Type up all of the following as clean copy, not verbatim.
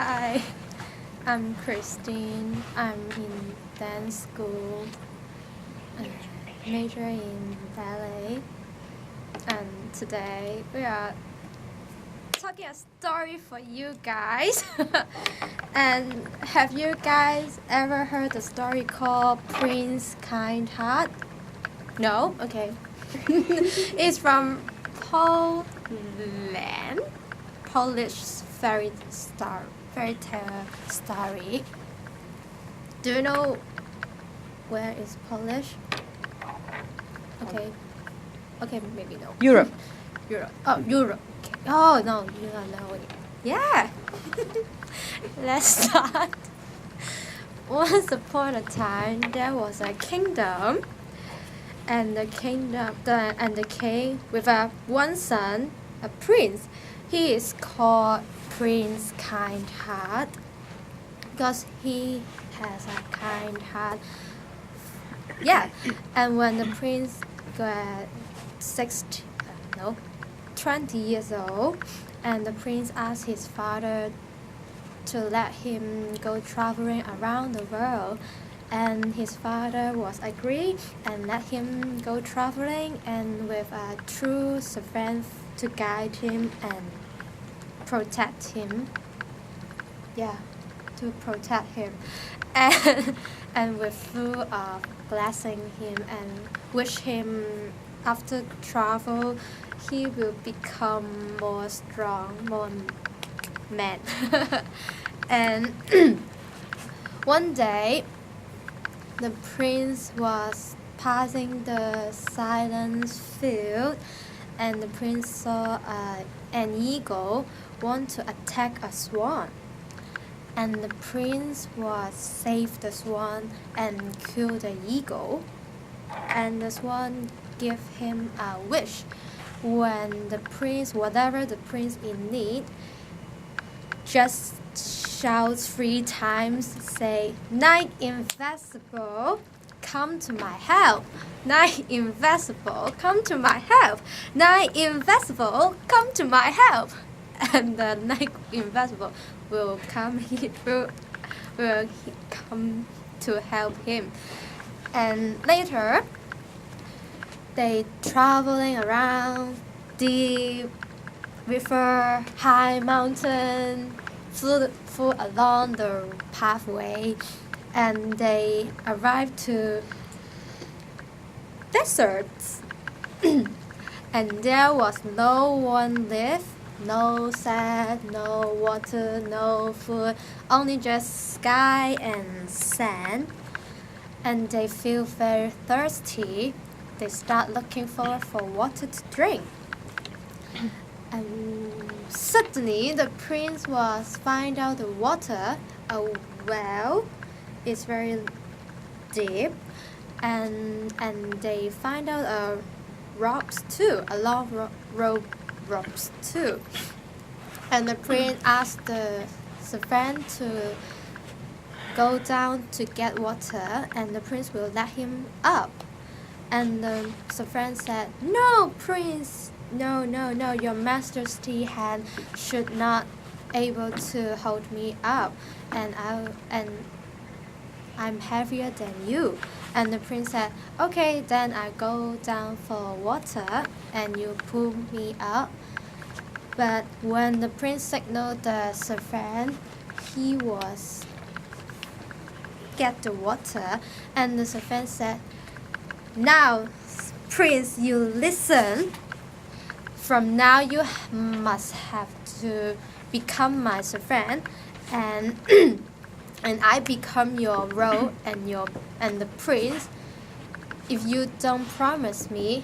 Hi, I'm Christine. I'm in dance school, major in ballet, and today we are talking a story for you guys. And have you guys ever heard the story called Prince Kind Heart? No? Okay. It's from Poland, Polish fairy tale story. Do you know where is Polish? Okay, maybe no. Europe. Europe. Oh, Europe. Okay. Oh no, you don't know it. Yeah. Let's start. Once upon a time, there was a kingdom, and the king with one son, a prince. He is called Prince Kind Heart because he has a kind heart. Yeah, and when the prince got 20 years old, and the prince asked his father to let him go traveling around the world, and his father was agree and let him go traveling, and with a true servant to guide him and protect him. Yeah, to protect him, and with full of blessing him and wish him after travel he will become more strong, more man. And one day the prince was passing the silent field, and the prince saw an eagle want to attack a swan, and the prince was save the swan and kill the eagle, and the swan give him a wish. When the prince, whatever the prince in need, just shout 3 times, say, "Knight invisible, come to my help. Knight invisible, come to my help. Knight invisible, come to my help." And the knight invisible will come to help him. And later, they traveling around deep river, high mountain, flew along the pathway, and they arrived to deserts. And there was no one live, no sand, no water, no food, only just sky and sand. And they feel very thirsty. They start looking for water to drink. And suddenly the prince was find out the water, a well, is very deep, and they find out ropes too, a long ropes too. And the prince asked the servant to go down to get water, and the prince will let him up. And the servant said, "No, prince, no, your majesty's hand should not able to hold me up, and I'm heavier than you." And the prince said, "Okay, then I go down for water and you pull me up." But when the prince signaled the servant, he was get the water, and the servant said, "Now, prince, you listen. From now you must have to become my servant, and and I become your role and the prince. If you don't promise me,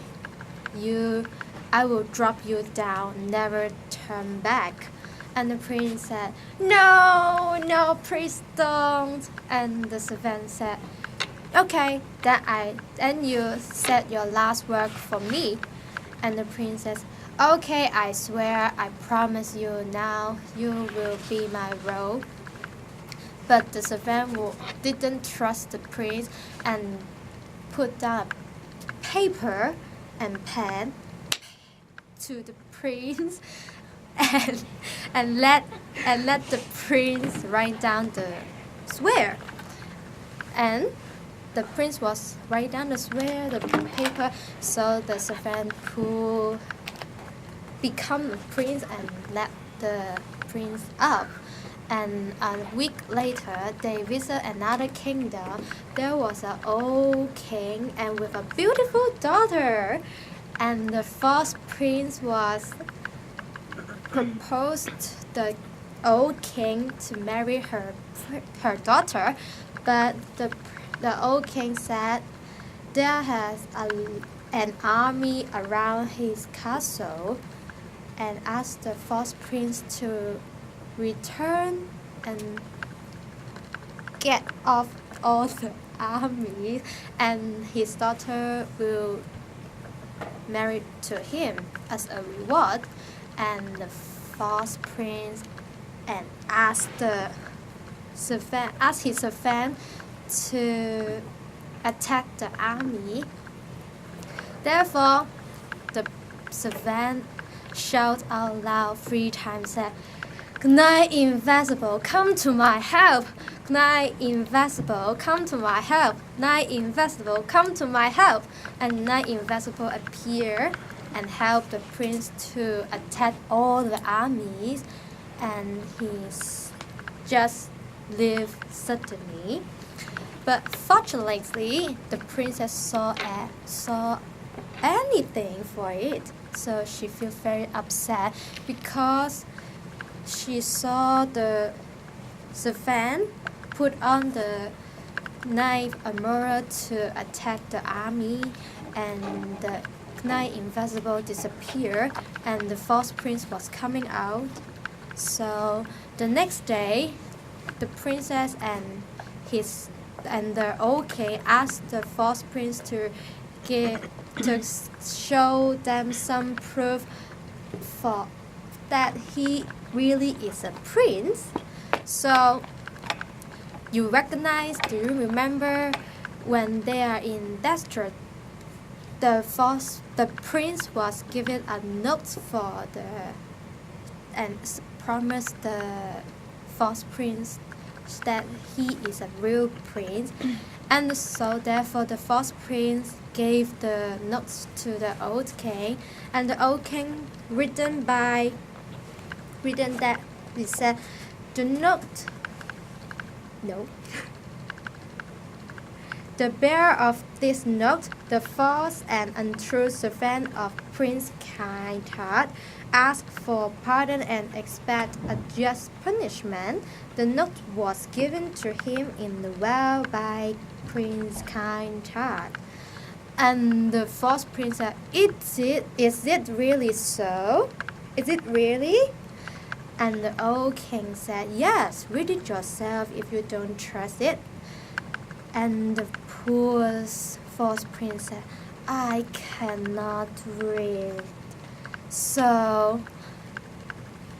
I will drop you down, never turn back." And the prince said, "No, please don't." And the servant said, "Okay, then you said your last word for me." And the prince says, "Okay, I swear, I promise you now, you will be my role." But the servant didn't trust the prince and put down paper and pen to the prince and let and let the prince write down the swear. And the prince was write down the swear, the paper, so the servant could become a prince and let the prince up. And a week later, they visit another kingdom. There was an old king and with a beautiful daughter. And the first prince was proposed the old king to marry her daughter, but the old king said there has an army around his castle, and asked the first prince to return and get off all the army, and his daughter will marry to him as a reward. And the first prince and asked his servant to attack the army. Therefore, the servant shouted out loud 3 times, said, "Knight Invisible, come to my help! Knight Invisible, come to my help! Knight Invisible, come to my help!" And Knight Invisible appeared and helped the prince to attack all the armies, and he just lived suddenly. But fortunately, the princess saw anything for it, so she felt very upset because she saw the servant put on the knight armor to attack the army, and the Knight Invisible disappeared, and the false prince was coming out. So the next day, the princess and the old king asked the false prince to show them some proof for that he really is a prince. So do you remember when they are in desert, the prince was given a note and promised the false prince that he is a real prince, and so therefore the false prince gave the notes to the old king, and the old king written that he said, the bearer of this note, the false and untrue servant of Prince Kindheart, asked for pardon and expect a just punishment. The note was given to him in the well by Prince Kindheart. And the false prince said, Is it really so? Is it really? And the old king said, Yes, read it yourself if you don't trust it. And the poor false prince said, I cannot read. So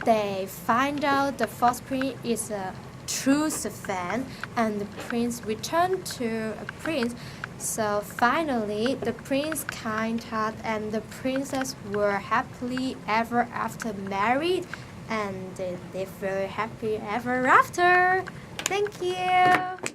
they find out the false prince is a true servant, and the prince returned to a prince. So finally, the prince Kindheart and the princess were happily ever after married, and they lived very happy ever after. Thank you.